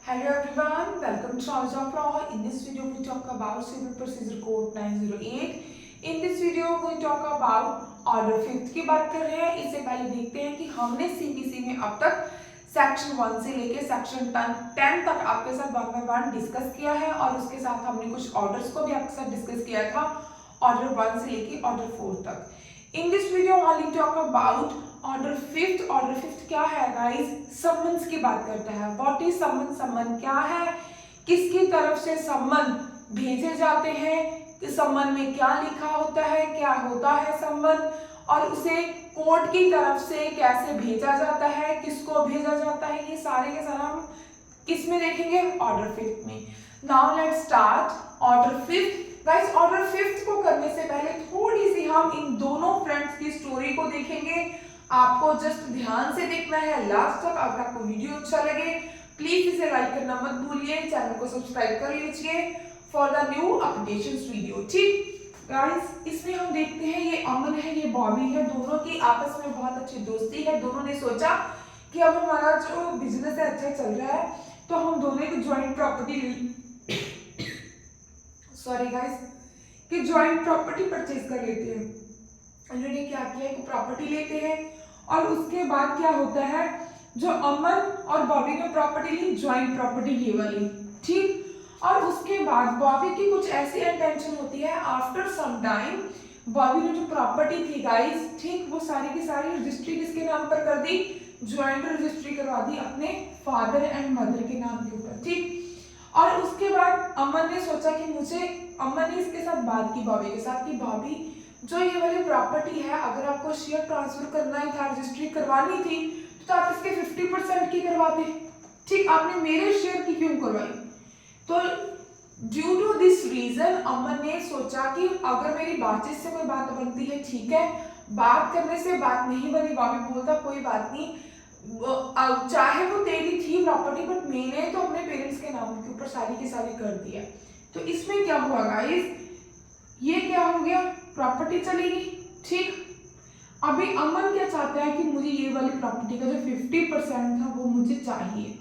Hello everyone, welcome to Knowledge of Law. In this video we talk about Civil Procedure Code 908. In this video we talk about Order 5th की बात कर रहे हैं. इससे पहले देखते हैं कि हमने CPC में अब तक सेक्शन 1 से लेके सेक्शन 10 तक आपके साथ 1 by 1 डिस्कस किया है और उसके साथ हमने कुछ ऑर्डर्स को भी आपके साथ डिस्कस किया था ऑर्डर 1 से लेके ऑर्डर 4 तक. In this video only talk about order 5th क्या है गाइस? समन्स की बात करता है. What is someone? समन क्या है? किसकी तरफ से समन भेजे जाते हैं? समन में क्या लिखा होता है? क्या होता है समन? और उसे कोर्ट की तरफ से कैसे भेजा जाता है? किसको भेजा जाता है? ये सारे के सारे हम किस में देखेंगे? ऑर्डर 5th में. Now let's start order 5th. Guys order 5th को करने से पहले थोड़ी सी हम इन दोनों फ्रेंड्स की स्टोरी को देखेंगे. आपको जस्ट ध्यान से देखना है लास्ट तक. अगर आपको वीडियो अच्छा लगे प्लीज इसे लाइक करना मत भूलिए, चैनल को सब्सक्राइब कर लीजिए for the new updations video. ठीक गाइस, इसमें हम देखते हैं ये अमन है, ये बॉबी है, दोनों की आपस में बहुत अच्छी दोस्ती है. दोनों ने सोचा कि अब हमारा जो बिजनेस है अच्छा चल रहा है तो हम दोनों की ज्वाइंट प्रॉपर्टी सॉरी गाइस कि ज्वाइंट प्रॉपर्टी परचेज कर लेते हैं. उन्होंने क्या किया कि प्रॉपर्टी लेते हैं और उसके बाद क्या होता है, जो अमन और बॉबी ने प्रॉपर्टी ली ज्वाइंट प्रॉपर्टी ये वाली. ठीक, और उसके बाद बॉबी की कुछ ऐसी इंटेंशन होती है आफ्टर सम टाइम बॉबी ने जो प्रॉपर्टी थी गाइस, ठीक, वो सारी की सारी रजिस्ट्री किसके नाम पर कर दी? ज्वाइंट रजिस्ट्री करवा दी अपने फादर एंड मदर के नाम के ऊपर. ठीक, और उसके बाद अमन ने सोचा कि अमन ने इसके साथ बात की बॉबी के साथ कि बॉबी जो ये वाली प्रॉपर्टी है अगर आपको शेयर ट्रांसफर करना ही था, रजिस्ट्री करवानी थी तो आप इसके 50% की करवाते. ठीक, आपने मेरे शेयर की क्यों करवाई? तो ड्यू टू दिस रीजन अमन ने सोचा कि अगर मेरी बातचीत से कोई बात बनती है ठीक है, बात करने से बात नहीं बनी. बॉबी बोलता कोई बात नहीं, चाहे वो तेरी थी प्रॉपर्टी बट मैंने तो अपने पेरेंट्स के नाम के ऊपर सारी की सारी कर दिया. तो इसमें क्या हुआ गाइस, ये क्या हो गया, प्रॉपर्टी चलेगी. ठीक, अभी अमन क्या चाहता है कि मुझे ये वाली प्रॉपर्टी का जो 50% था वो मुझे चाहिए.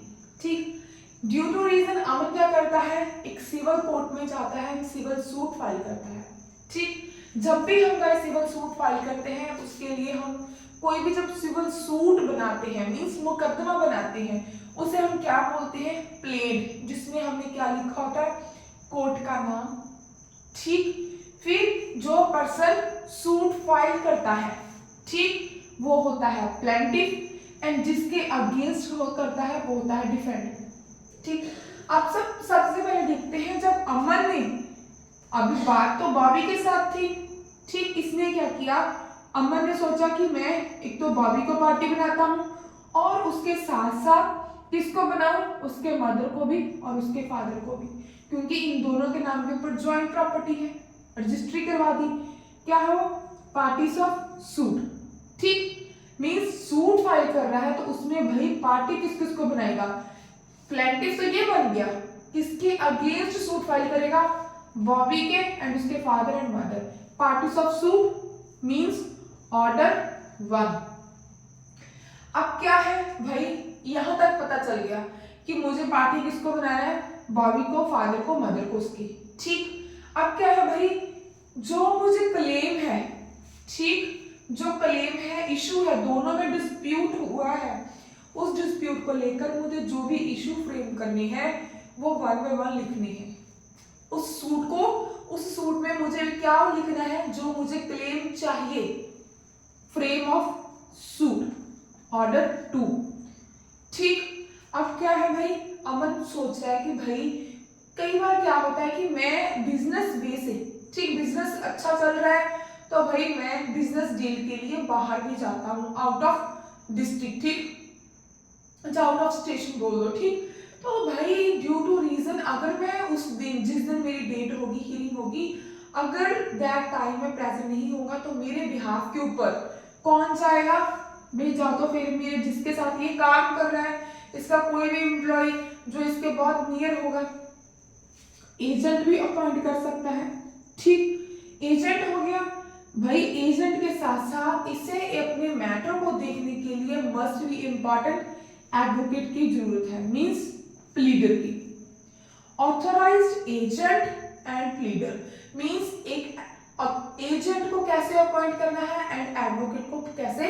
ठीक, ड्यू टू रीजन अमन क्या करता है, एक सिविल कोर्ट में जाता है, सिविल सूट फाइल करता है. ठीक, जब भी हम गाइस सिविल सूट फाइल करते हैं उसके लिए हम कोई भी जब सिविल सूट बनाते हैं मींस मुकदमा बनाते हैं उसे हम क्या बोलते हैं? प्लेड, जिसमें हमने क्या लिखा होता है? कोर्ट का नाम. ठीक, फिर जो पर्सन सूट फाइल करता है ठीक वो होता है प्लेंटिफ एंड जिसके अगेंस्ट वो करता है वो होता है डिफेंडेंट. ठीक, अब सबसे पहले देखते हैं जब अमन ने, अभी बात तो बॉबी के साथ थी. ठीक, इसने क्या किया, अमन ने सोचा कि मैं एक तो बॉबी को पार्टी बनाता हूं और उसके साथ साथ किसको बनाऊं? उसके मदर को भी और उसके फादर को भी, क्योंकि इन दोनों के नाम के ऊपर ज्वाइंट प्रॉपर्टी है, रजिस्ट्री करवा दी. क्या है वो? Parties of suit. ठीक, मींस सूट फाइल कर रहा है तो उसमें भाई पार्टी किस किस को बनाएगा? प्लेंटिफ तो ये बन गया, किसके अगेंस्ट सूट फाइल करेगा? बॉबी के एंड उसके father and mother. Parties of suit means order 1. अब क्या है भाई, यहां तक पता चल गया कि मुझे पार्टी किसको बनाना है? बॉबी को, फादर को, मदर को उसकी. ठीक, अब क्या है भाई, जो मुझे क्लेम है, ठीक, जो क्लेम है, इशू है, दोनों में डिस्प्यूट हुआ है, उस डिस्प्यूट को लेकर मुझे जो भी इशू फ्रेम करने हैं वो 1 by 1 लिखने हैं. उस सूट में मुझे क्या लिखना है? जो मुझे क्लेम चाहिए, फ्रेम ऑफ सूट, ऑर्डर 2. ठीक, अब क्या है भाई, अमन सोच रहा है कि भाई कई बार क्या होता है कि मैं बिजनेस वे से, ठीक, बिजनेस अच्छा चल रहा है तो भाई मैं बिजनेस डील के लिए बाहर भी जाता हूँ, आउट ऑफ डिस्ट्रिक्ट. ठीक, आउट ऑफ स्टेशन बोल दो. ठीक, तो भाई ड्यू टू रीजन अगर मैं उस दिन जिस दिन मेरी डेट होगी, हियरिंग होगी, अगर दैट टाइम में प्रेजेंट नहीं होगा तो मेरे बिहाफ के ऊपर कौन जाएगा? भाई जा तो फिर मेरे जिसके साथ ये काम कर रहा है इसका कोई भी एम्प्लॉय जो इसके बहुत नियर होगा, एजेंट भी अपॉइंट कर सकता है. ठीक, एजेंट हो गया भाई. एजेंट के साथ साथ इसे अपने मैटर को देखने के लिए मस्ट बी इम्पॉर्टेंट एडवोकेट की जरूरत है, मींस प्लीडर की। Authorised agent and pleader means एक एजेंट को कैसे अपॉइंट करना है एंड एडवोकेट को कैसे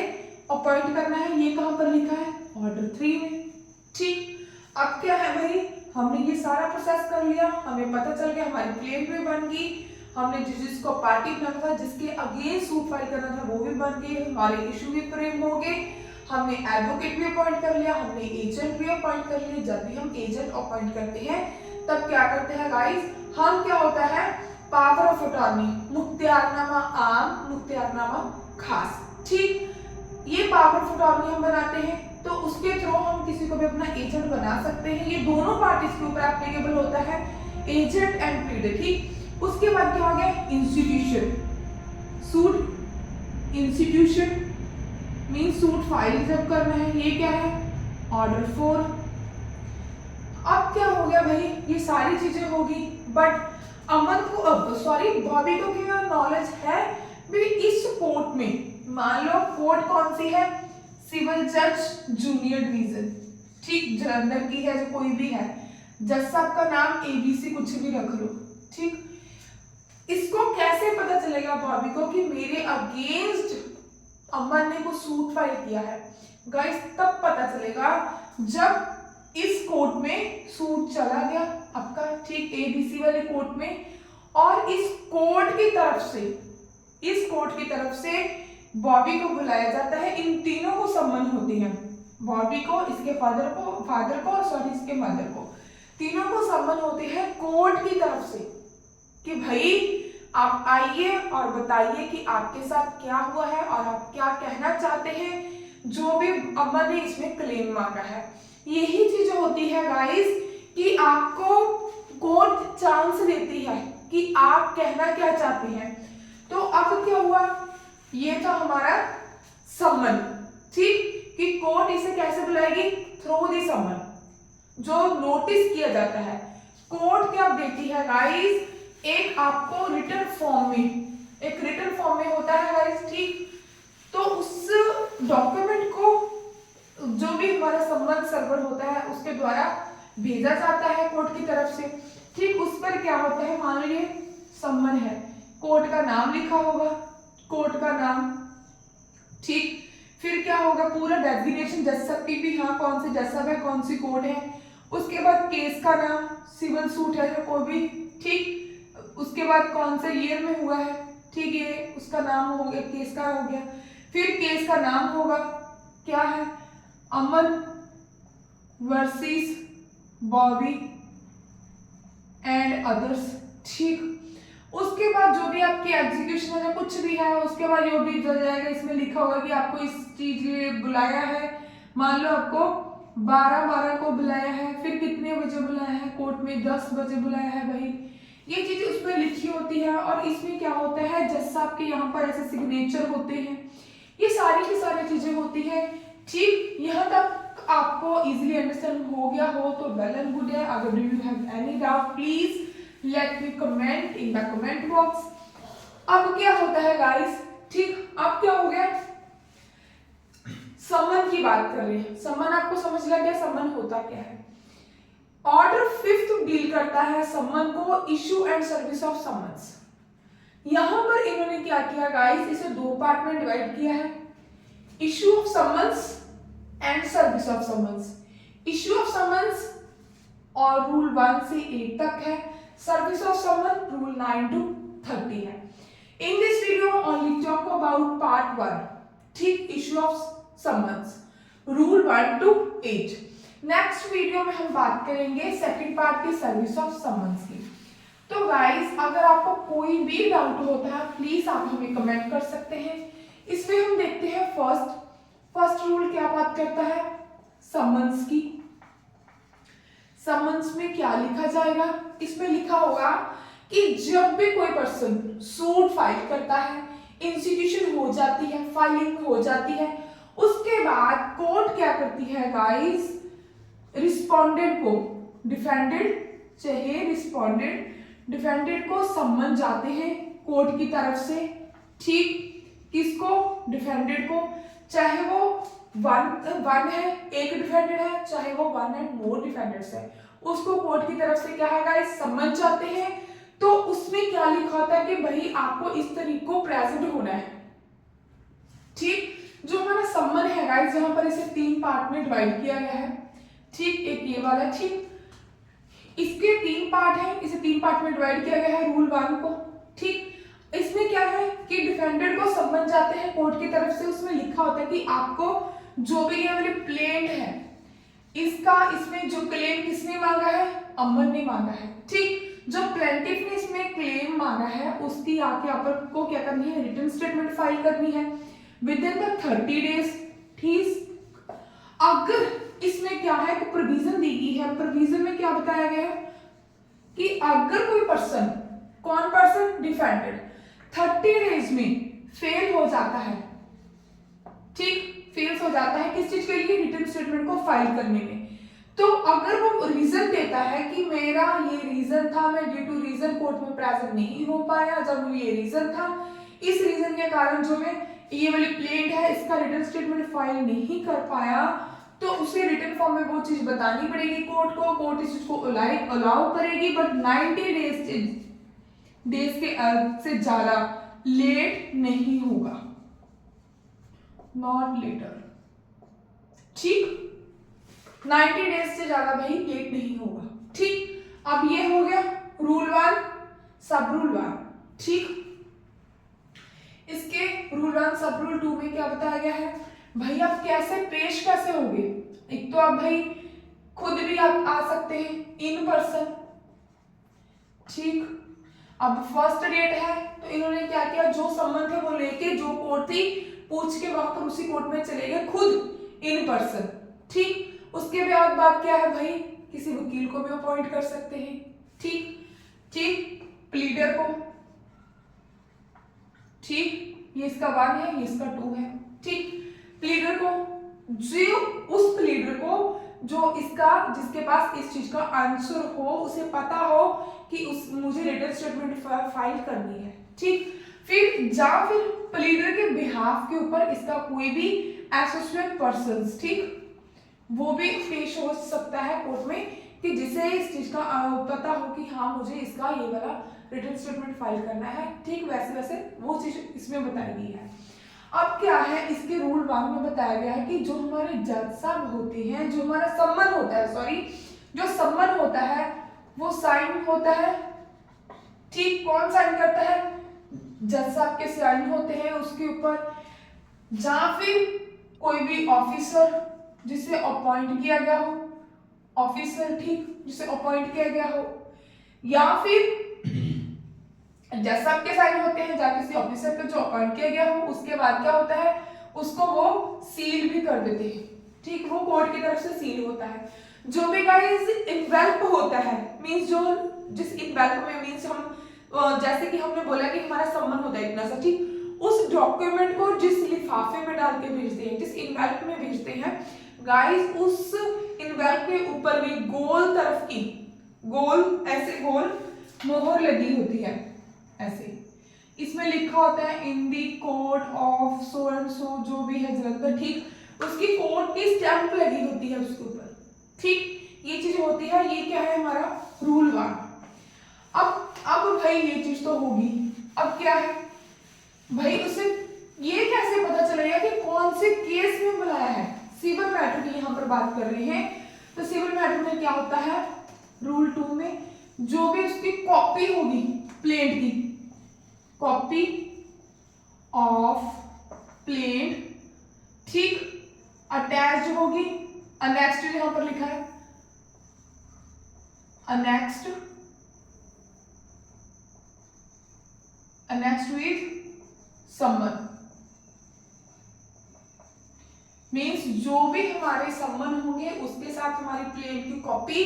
अपॉइंट करना है, ये कहां पर लिखा है, ऑर्डर 3 में। ठीक, अब क्या है भाई, हमने ये सारा प्रोसेस कर लिया, हमें पता चल गया, हमारी क्लेम भी बन गई, हमने जिसको पार्टी बनाना था, जिसके अगेंस्ट सूट फाइल करना था वो भी बन गए, हमारे इशू भी फ्रेम हो गए, हमने एडवोकेट भी अपॉइंट कर लिया, हमने एजेंट भी अपॉइंट कर लिया। जब भी हम एजेंट अपॉइंट करते हैं तब क्या करते हैं गाइस, हम क्या होता है, पावर ऑफ अटॉर्नी, मुख्तियारनामा आम, मुख्तियारनामा खास। ठीक, ये पावर ऑफ अटॉर्नी हम बनाते हैं, तो उसके थ्रू हम किसी को भी अपना एजेंट बना सकते हैं। ये दोनों पार्टीज के ऊपर एप्लीकेबल होता है, एजेंट एंड प्लीडर। ठीक, उसके बाद क्या हो गया, institution, suit institution mean suit file जब करना है, ये क्या है, ऑर्डर 4। अब क्या हो गया भाई, ये सारी चीजें होगी, बट अमन को अब बॉबी को क्या नॉलेज है भी इस कोर्ट में, मान लो कोर्ट कौन सी है, सिविल जज जूनियर डिवीजन, ठीक, जलंधर की है, जो कोई भी है, जज साहब का नाम ABC कुछ भी रख लो। ठीक, इसको कैसे पता चलेगा बॉबी को कि मेरे अगेंस्ट अमन ने को सूट फाइल किया है गाइस, तब पता चलेगा जब इस कोर्ट में सूट चला गया आपका, ठीक, ABC वाले कोर्ट में, और इस कोर्ट की तरफ से बॉबी को बुलाया जाता है। इन तीनों को सम्मन होती है, बॉबी को, इसके फादर को और इसके मदर को, तीनों को सम्मन होते हैं कोर्ट की तरफ से कि भाई आप आइए और बताइए कि आपके साथ क्या हुआ है और आप क्या कहना चाहते हैं, जो भी अमन ने इसमें क्लेम मांगा है। यही चीज होती है गाइस कि आपको कोर्ट चांस देती है कि आप कहना क्या चाहते हैं। तो अब क्या हुआ, ये था हमारा सम्मन, ठीक, कि कोर्ट इसे कैसे बुलाएगी, थ्रू दी सम्मन, जो नोटिस किया जाता है। कोर्ट क्या देती है गाइस, एक आपको रिटन फॉर्म में होता है गाइस, ठीक, तो उस डॉक्यूमेंट को जो भी हमारा सम्मन सर्वर होता है उसके द्वारा भेजा जाता है कोर्ट की तरफ से। ठीक, उस पर क्या होता है, मान लीजिए सम्मन है, कोर्ट का नाम लिखा होगा, कोर्ट का नाम, ठीक, फिर क्या होगा, पूरा डेजिग्नेशन, जज साहब की भी, हाँ कौन से जज साहब है, कौन सी कोर्ट है, उसके बाद केस का नाम, सिविल सूट है या कोई भी, ठीक, उसके बाद कौन से ईयर में हुआ है, ठीक, ये उसका नाम हो गया, केस का हो गया, फिर केस का नाम होगा क्या है, अमन वर्सेस बॉबी एंड अदर्स। ठीक, उसके बाद जो भी आपकी एग्जीक्यूशन है कुछ भी है, उसके बाद जो भी जो जाएगा इसमें लिखा होगा कि आपको इस चीज के लिए बुलाया है, मान लो आपको 12 को बुलाया है, फिर कितने बजे बुलाया है, कोर्ट में 10 बजे बुलाया है भाई, ये चीज उसमें लिखी होती है। और इसमें क्या होता है, जज साहब के यहाँ पर ऐसे सिग्नेचर होते हैं, ये सारी की सारी चीजें होती है। ठीक, यहाँ तक आपको इजीली अंडरस्टैंड हो गया हो तो वेल एंड गुड है। अगर do you have any doubt please let me comment in the comment box. अब क्या होता है गाइस, ठीक, अब क्या हो गया, सम्मन की बात कर रहे हैं, सम्मन आपको समझ लग गया सम्मन होता क्या है। ऑर्डर 5 डील करता है सम्मन को, issue and service of summons. यहां पर इन्होंने क्या किया गाइस, इसे 2 पार्ट में डिवाइड किया है, issue of summons and service of summons. Issue of summons और रूल 1 से 8 तक है, सर्विस ऑफ सम्मन रूल 9 to 30 है। In this video only talk about part 1, ठीक, issue of summons rule 1 to 8। Next video में हम बात करेंगे सेकंड पार्ट की, सर्विस ऑफ सम्मन्स की। तो गाइस अगर आपको कोई भी डाउट होता है प्लीज आप हमें कमेंट कर सकते हैं। इसमें हम देखते हैं फर्स्ट रूल क्या बात करता है, सम्मन्स की। सम्मन्स में क्या लिखा जाएगा, इसमें लिखा होगा कि जब भी कोई पर्सन सूट फाइल करता है, इंस्टीट्यूशन हो जाती है, फाइलिंग हो जाती है, उसके बाद कोर्ट क्या करती है गाइस, रिस्पोंडेंट को, डिफेंडेड चाहे डिफेंडेड को सम्मन जाते हैं कोर्ट की तरफ से। ठीक, किसको, डिफेंडेड को, चाहे वो वन है, एक डिफेंडेड है, चाहे वो वन एंड मोर डिफेंडेड्स है, उसको कोर्ट की तरफ से क्या है गाइस समन चाहते हैं, तो उसमें क्या लिखा होता है कि भाई आपको इस तरीके को प्रेजेंट होना है। ठीक, जो हमारा सम्मन है गाइस, जहां पर इसे 3 पार्ट में डिवाइड किया गया है। ठीक, एक ये वाला, ठीक, इसके 3 पार्ट हैं, इसे 3 पार्ट में डिवाइड किया गया है रूल 1 को। ठीक, इसमें क्या है कि डिफेंडेड को सम्मन चाहते हैं कोर्ट की तरफ से, उसमें लिखा होता है कि आपको जो भी ये वाली प्लेंट है इसका, इसमें जो क्लेम किसने मांगा है, अमन ने मांगा है। ठीक, जो प्लेंटिफ ने इसमें क्लेम मांगा है उसकी आके आपको क्या करनी है, रिटन स्टेटमेंट फाइल करनी है विद इन द 30 डेज। ठीक, अगर इसमें क्या है कि प्रोविजन दी गई है, प्रोविजन में क्या बताया गया है कि अगर कोई पर्सन, कौन पर्सन, डिफेंडेड 30 डेज में फेल हो जाता है, ठीक, फेल हो जाता है किस चीज के लिए, रिटन स्टेटमेंट को फाइल करने में, तो अगर वो रीजन देता है कि मेरा ये रीजन था, मैं ड्यू टू रीजन कोर्ट में प्रेजेंट नहीं हो पाया, जब ये रीजन था, इस रीजन के कारण जो मैं ये वाली प्लेंट है इसका रिटन स्टेटमेंट फाइल नहीं कर पाया, तो उसे रिटन फॉर्म में वो चीज बतानी पड़ेगी कोर्ट को, कोर्ट इस चीज को अलाउ करेगी, बट 90 डेज के से ज्यादा लेट नहीं होगा, नॉट लेटर। ठीक, 90 डेज से ज्यादा भाई लेट नहीं होगा। ठीक, अब ये हो गया रूल 1, सब रूल 1। ठीक, इसके रूल 1 सब रूल 2 में क्या बताया गया है, भाई आप कैसे पेश कैसे होगे, एक तो आप भाई खुद भी आप आ सकते हैं इन पर्सन। ठीक, अब फर्स्ट डेट है तो इन्होंने क्या किया, जो सम्मन थे वो लेके जो कोर्ट थी पूछ के वहां पर उसी कोर्ट में चले गए खुद इन पर्सन। ठीक, उसके बाद बात क्या है भाई, किसी वकील को भी अपॉइंट कर सकते हैं। ठीक, ठीक, प्लीडर को। ठीक, ये इसका 1 है, ये इसका 2 है। ठीक, प्लीडर को, जो उस प्लीडर को जो इसका, जिसके पास इस चीज का आंसर हो, उसे पता हो कि उस मुझे रिटन स्टेटमेंट फाइल करनी है। ठीक, फिर फिर प्लीडर के बिहाफ के ऊपर इसका कोई भी एसोसिएट पर्सन, ठीक, वो भी पेश हो सकता है कोर्ट में कि जिसे इस चीज का पता हो कि हाँ मुझे इसका ये वाला रिटन स्टेटमेंट फाइल करना है। ठीक, वैसे वैसे वो चीज इसमें बताई गई है। अब क्या है, इसके रूल 1 में बताया गया है कि जो हमारे जज साहब होते हैं, जो हमारा सम्मन होता है, सॉरी, जो सम्मन होता है वो साइन होता है। ठीक, कौन साइन करता है, जज साहब के साइन होते हैं उसके ऊपर, या फिर कोई भी ऑफिसर जिसे अपॉइंट किया गया हो, ऑफिसर, ठीक, जिसे अपॉइंट किया गया हो, या फिर जज साहब के साइन होते हैं, या किसी ऑफिसर का जो अपॉइंट किया गया हो, उसके बाद क्या होता है, उसको वो सील भी कर देते हैं। ठीक, वो कोर्ट की तरफ से सील होता है। जो भी गाइस इन्वेल्प होता है, मींस जो जिस इन्वेल्प में, मींस हम जैसे कि हमने बोला कि हमारा सम्मन होता है इतना सा, ठीक, उस डॉक्यूमेंट को जिस लिफाफे में डाल के भेजते हैं, जिस इन्वेल्प में भेजते हैं गाइस, उस इन्वेल्प के ऊपर भी गोल तरफ की, गोल ऐसे गोल मोहर लगी होती है, ऐसे इसमें लिखा होता है in the court of so and so, जो भी है जलंधर, ठीक, उसकी कोर्ट की स्टैंप लगी होती है उसके ऊपर। ठीक, ये चीज होती है, ये क्या है हमारा रूल 1। अब भाई ये चीज तो होगी, अब क्या है भाई, उसे ये कैसे पता चलेगा कि कौन से केस में बुलाया है, सिविल मैटर की यहाँ पर बात कर रहे हैं, तो सिविल मैटर में क्या होता है, रूल 2 में जो भी उसकी कॉपी होगी प्लेंट की, कॉपी ऑफ प्लेंट, ठीक, अटैच्ड होगी, अनेक्स्ड यहां पर लिखा है, अनेक्स्ड विथ सम्मन, मीन्स जो भी हमारे सम्मन होंगे उसके साथ हमारी प्लेंट की कॉपी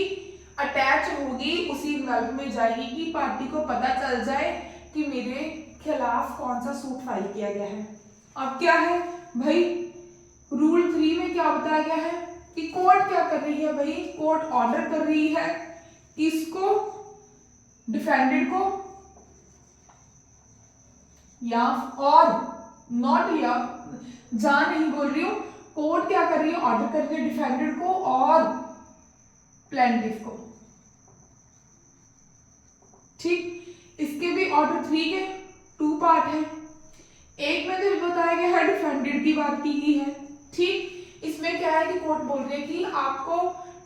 अटैच होगी, उसी इन्वेल्प में जाएगी कि पार्टी को पता चल जाए कि मेरे खिलाफ कौन सा सूट फाइल किया गया है। अब क्या है भाई, रूल 3 में क्या बताया गया है कि कोर्ट क्या कर रही है भाई, कोर्ट ऑर्डर कर रही है किसको, डिफेंडेड को, या और नॉट, या जा नहीं बोल रही हूं, कोर्ट क्या कर रही है, ऑर्डर कर रही है डिफेंडेड को और प्लेंटिफ को। ठीक, इसके भी ऑर्डर 3 के 2 पार्ट है। एक में तो बताया गया है डिफेंडेड की बात की गई है। ठीक, इसमें क्या है कि कोर्ट बोल रही है कि आपको,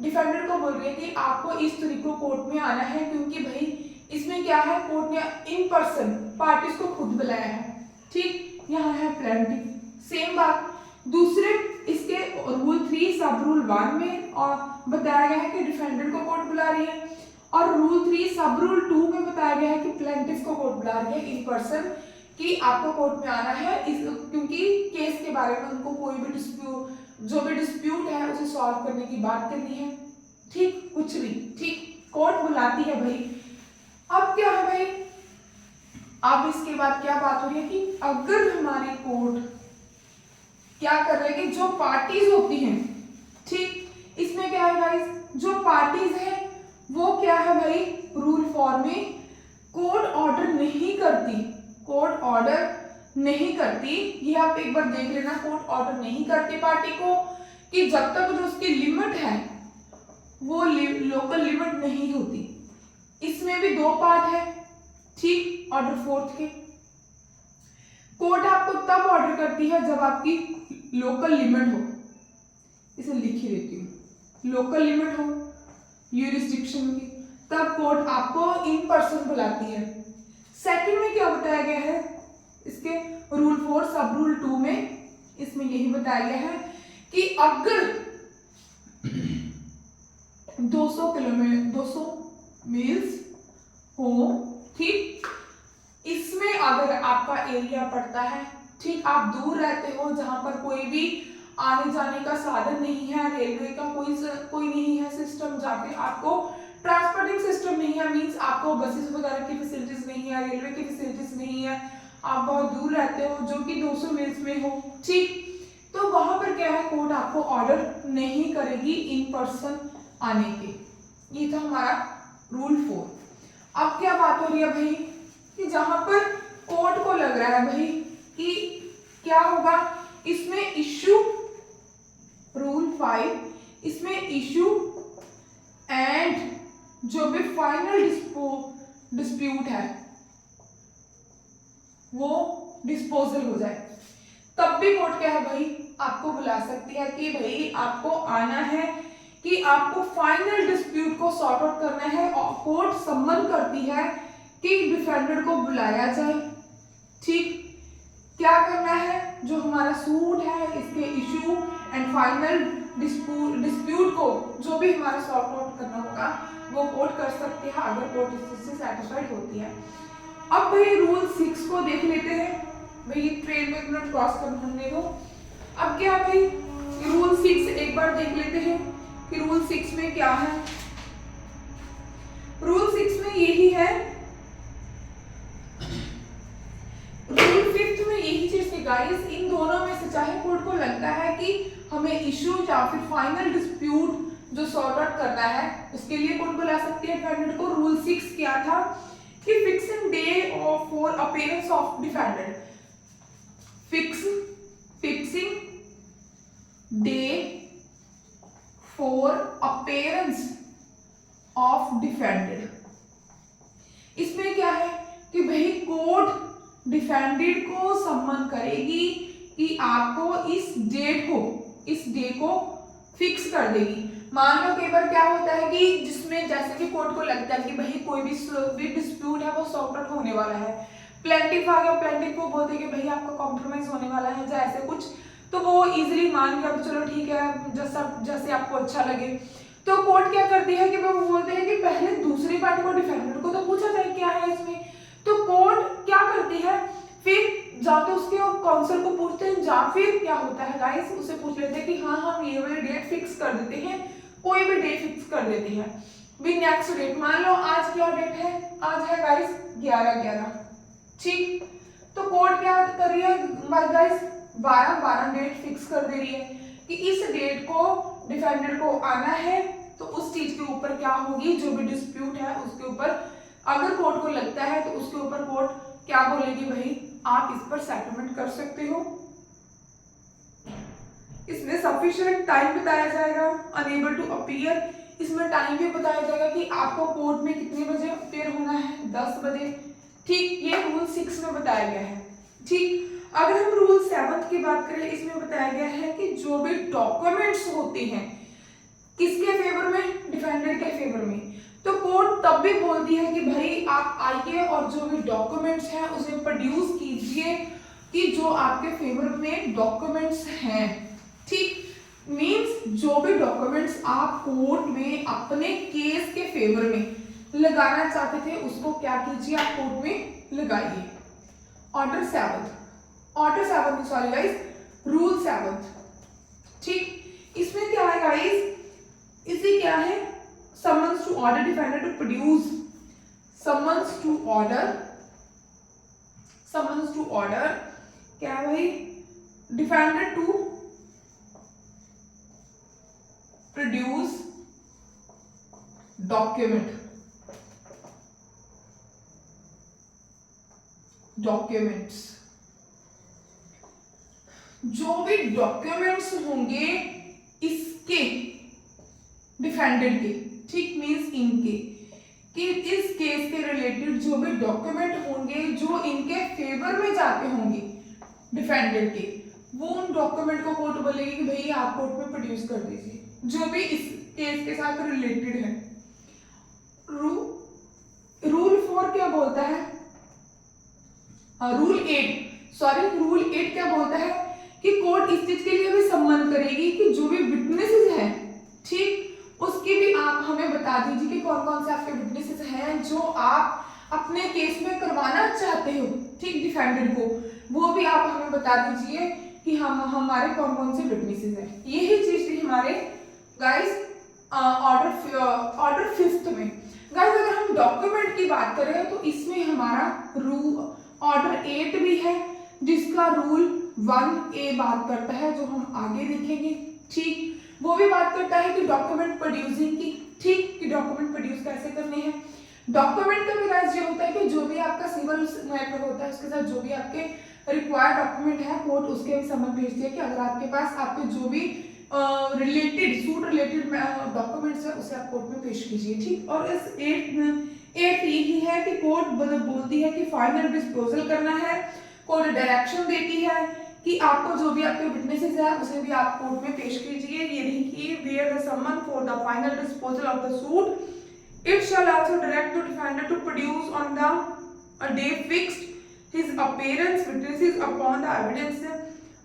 डिफेंडेड को बोल रही है कि आपको इस तरीके को कोर्ट में आना है, क्योंकि भाई इसमें क्या है, कोर्ट ने इन पर्सन पार्टीज को खुद बुलाया है। ठीक, यहाँ है प्लेंटिफ। सेम बात दूसरे इसके रूल 3 सब रूल 1 में और बताया गया है कि डिफेंडेड को कोर्ट बुला रही है, और रूल 3 सब रूल 2 में बताया गया है कि प्लेंटिफ को कोर्ट बुला रही है इन पर्सन कि आपको कोर्ट में आना है क्योंकि केस के बारे में उनको कोई भी डिस्प्यूट, जो भी डिस्प्यूट है उसे सॉल्व करने की बात करनी है। ठीक, कुछ भी, ठीक, कोर्ट बुलाती है भाई। अब क्या है भाई, अब इसके बाद क्या बात हो रही है कि अगर हमारी कोर्ट क्या कर रहे हैं कि जो पार्टीज होती हैं, ठीक, इसमें क्या है गाइस, जो पार्टीज है वो क्या है भाई, रूल 4 में कोर्ट ऑर्डर नहीं करती, कोर्ट ऑर्डर नहीं करती। ये आप एक बार देख लेना, कोर्ट ऑर्डर नहीं करती पार्टी को कि जब तक जो उसकी लिमिट है वो लोकल लिमिट नहीं होती। इसमें भी 2 पार्ट है। ठीक, ऑर्डर 4 के कोर्ट आपको तब ऑर्डर करती है जब आपकी लोकल लिमिट हो, इसे लिख ही देती हूँ, लोकल लिमिट हो यूरिसडिक्शन की, तब कोर्ट आपको इन पर्सन बुलाती है। सेकंड में क्या बताया गया है, इसके रूल 4 सब रूल 2 में इसमें यही बताया गया है कि अगर 200 मील्स हो, ठीक, इसमें अगर आपका एरिया पड़ता है, ठीक, आप दूर रहते हो जहां पर कोई भी आने जाने का साधन नहीं है, रेलवे का कोई नहीं है सिस्टम, जाके आपको ट्रांसपोर्टिंग सिस्टम नहीं है, मींस आपको बसेस वगैरह की फैसिलिटीज नहीं है, रेलवे की फैसिलिटीज नहीं है, आप बहुत दूर रहते हो जो कि 200 मील्स में हो, ठीक, तो वहां पर क्या है, कोर्ट आपको ऑर्डर नहीं करेगी इन पर्सन आने के। ये था हमारा रूल 4। अब क्या बात हो रही है भाई कि जहां पर कोर्ट को लग रहा है भाई कि क्या होगा, इसमें इश्यू रूल 5, इसमें इश्यू एंड जो भी फाइनल डिस्प्यूट है वो डिस्पोजल हो जाए, तब भी कोर्ट क्या है भाई, आपको बुला सकती है कि भाई आपको आना है, कि आपको फाइनल डिस्प्यूट को सॉर्ट आउट करना है, और कोर्ट सम्मन करती है कि डिफेंडेड को बुलाया जाए। ठीक, क्या करना है, जो हमारा सूट है इसके इश्यू एंड फाइनल डिस्प्यूट को जो भी हमारा सॉर्ट आउट करना होगा वो कोर्ट कर सकती है अगर कोर्ट इससे सेटिस्फाइड होती है। अब भाई रूल 6 को देख लेते हैं, भाई ट्रेन में एक मिनट क्रॉस करने दो। अब क्या भाई, रूल 6 एक बार देख लेते हैं कि रूल 6 में क्या है। रूल 6 में यही है, रूल 5 में यही चीज थी गाइस, इन दोनों में से चाहे कोर्ट को लगता है कि हमें इश्यू या फिर फाइनल डिस्प्यूट जो सॉर्ट आउट करना है उसके लिए कोर्ट बुला सकती है डिफेंडेड को। रूल 6 क्या था कि fixing day of for appearance of defended, fixing day for appearance of defended. इसमें क्या है कि भाई कोर्ट डिफेंडेड को सम्मन करेगी कि आपको इस डे को फिक्स कर देगी। मान लो कई बार क्या होता है कि जिसमें जैसे कि कोर्ट को लगता है कि भाई कोई भी डिस्प्यूट है वो सॉर्ट आउट होने वाला है, प्लेंटिफ आ गया, प्लेंटिफ को बोलते हैं कि भाई आपका कॉम्प्रोमाइज होने वाला है या ऐसे कुछ, तो वो इजीली मान गया चलो ठीक है जैसे आपको अच्छा लगे। तो कोर्ट क्या करती है कि वो बोलते हैं कि पहले दूसरी पार्टी को, डिफेंडेड को तो पूछा जाए क्या है इसमें। तो कोर्ट क्या करती है, फिर या तो उसके काउंसिल को पूछते हैं या फिर क्या होता है गाइस, उसे पूछ लेते हैं कि हाँ हम ये वाली डेट फिक्स कर देते हैं, कोई भी डेट फिक्स कर देते हैं। भी नेक्स्ट डेट, मान लो आज क्या डेट है, आज है गाइस 11/11, ठीक, तो कोर्ट क्या कर रही है गाइस, 12 डेट फिक्स कर दे रही है कि इस डेट को डिफेंडेड को आना है, तो उस चीज के ऊपर क्या होगी, जो भी डिस्प्यूट है उसके ऊपर अगर कोर्ट को लगता है तो उसके ऊपर कोर्ट क्या बोलेगी, भाई आप इस पर सेटलमेंट कर सकते हो। इसमें सफिशिएंट टाइम बताया जाएगा, अनेबल टू अपीयर, इसमें टाइम भी बताया जाएगा कि आपको कोर्ट में कितने बजे अपीयर होना है, 10 बजे। ठीक, ये रूल 6 में बताया गया है। ठीक, अगर हम रूल 7 की बात करें, इसमें बताया गया है कि जो भी डॉक्यूमेंट्स होते हैं किसके फेवर में, डिफेंडेंट के फेवर में, तो कोर्ट तब भी बोलती है कि भाई आप आइए और जो भी डॉक्यूमेंट्स हैं उसे प्रोड्यूस कीजिए कि जो आपके फेवर में डॉक्यूमेंट्स हैं। ठीक, मींस जो भी डॉक्यूमेंट्स आप कोर्ट में अपने केस के फेवर में लगाना चाहते थे उसको क्या कीजिए, आप कोर्ट में लगाइए। Order 7 sorry guys, rule 7। ठीक, इसमें क्या है गाइस, इसी क्या है, summons to order defendant to produce, summons to order क्या है भाई, defendant to produce documents, जो भी डॉक्यूमेंट्स होंगे इसके डिफेंडेंट के, ठीक, मींस इनके, कि इस केस के रिलेटेड जो भी डॉक्यूमेंट होंगे जो इनके फेवर में जाते होंगे डिफेंडेंट के, वो उन डॉक्यूमेंट को कोर्ट बोलेगी कि भाई आप कोर्ट में प्रोड्यूस कर दीजिए, जो भी इस केस के साथ रिलेटेड है। रूल 4 क्या बोलता है, रूल 8 क्या बोलता है कि कोर्ट इस चीज के लिए भी सम्मन करेगी कि जो भी विटनेसेस हैं, ठीक, उसकी भी आप हमें बता दीजिए कि कौन कौन से आपके विटनेसेस हैं जो आप अपने केस में करवाना चाहते हो, ठीक, डिफेंडेंट को, वो भी आप हमें बता दीजिए कि हम हमारे कौन कौन से विटनेसेस हैं। यही चीज थी हमारे गाइस ऑर्डर 5 में। गाइस अगर हम डॉक्यूमेंट की बात करें तो इसमें हमारा ऑर्डर 8 भी है जिसका रूल 1A बात करता है, जो हम आगे देखेंगे। ठीक, वो भी बात करता है कि डॉक्यूमेंट प्रोड्यूसिंग की, ठीक, कि डॉक्यूमेंट प्रोड्यूस कैसे करने हैं। डॉक्यूमेंट का भी राइज ये होता है कि जो भी आपका सिविल मैटर होता है उसके साथ जो भी आपके रिक्वायर्ड डॉक्यूमेंट है कोर्ट उसके भी समन भेजती है कि अगर आपके पास आपके जो भी सूट रिलेटेड डॉक्यूमेंट्स है उसे आप कोर्ट में पेश कीजिए। ठीक, और इस 8 यही है कि कोर्ट बोलती है कि फाइनल डिस्पोजल करना है, कोर्ट डायरेक्शन देती है कि आपको जो भी आपके विटनेसेस है उसे भी आप कोर्ट में पेश कीजिए। ये देखिए, where the summon for the final disposal of the suit it shall also direct the defendant to produce on the day fixed his appearance witnesses upon the evidence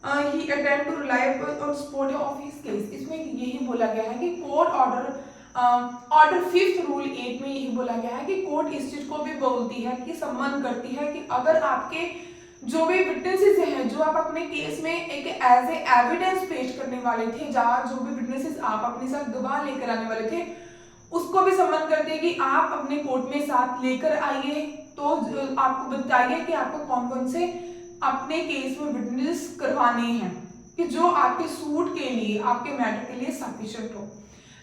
he attempt to rely on spot of his case. इसमें यही बोला गया है कि court order 5th rule 8 में यही बोला गया है कि कोर्ट इस चीज को भी बोलती है कि सम्मान करती है कि अगर आपके जो भी विटनेसेस हैं जो आप अपने केस में एक एज ए एविडेंस पेश करने वाले थे, जहाँ जो भी विटनेसेस आप अपने साथ गवाह लेकर आने वाले थे उसको भी सम्मान करते हैं कि आप अपने कोर्ट में साथ लेकर आइए, तो आपको बताइए कि आपको कौन कौन से अपने केस में विटनेस करवाने हैं कि जो आपके सूट के लिए, आपके मैटर के लिए सफिशिएंट हो।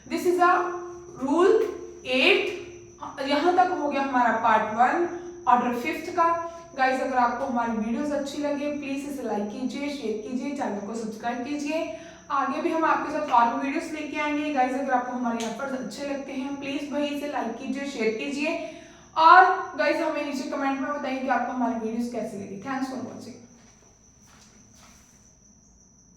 This is a rule 8। यहाँ तक हो गया हमारा पार्ट 1 ऑर्डर 5th का। गाइस अगर आपको हमारी वीडियोस अच्छी लगे प्लीज इसे लाइक कीजिए, शेयर कीजिए, चैनल को सब्सक्राइब कीजिए। आगे भी हम आपके साथ और भी वीडियोस लेके आएंगे। गाइस अगर आपको हमारे एफर्ट्स अच्छे लगते हैं प्लीज भाई इसे लाइक कीजिए, शेयर कीजिए और गाइस हमें नीचे कमेंट में बताइए कि आपको हमारी वीडियोस कैसी लगी। Thanks for watching.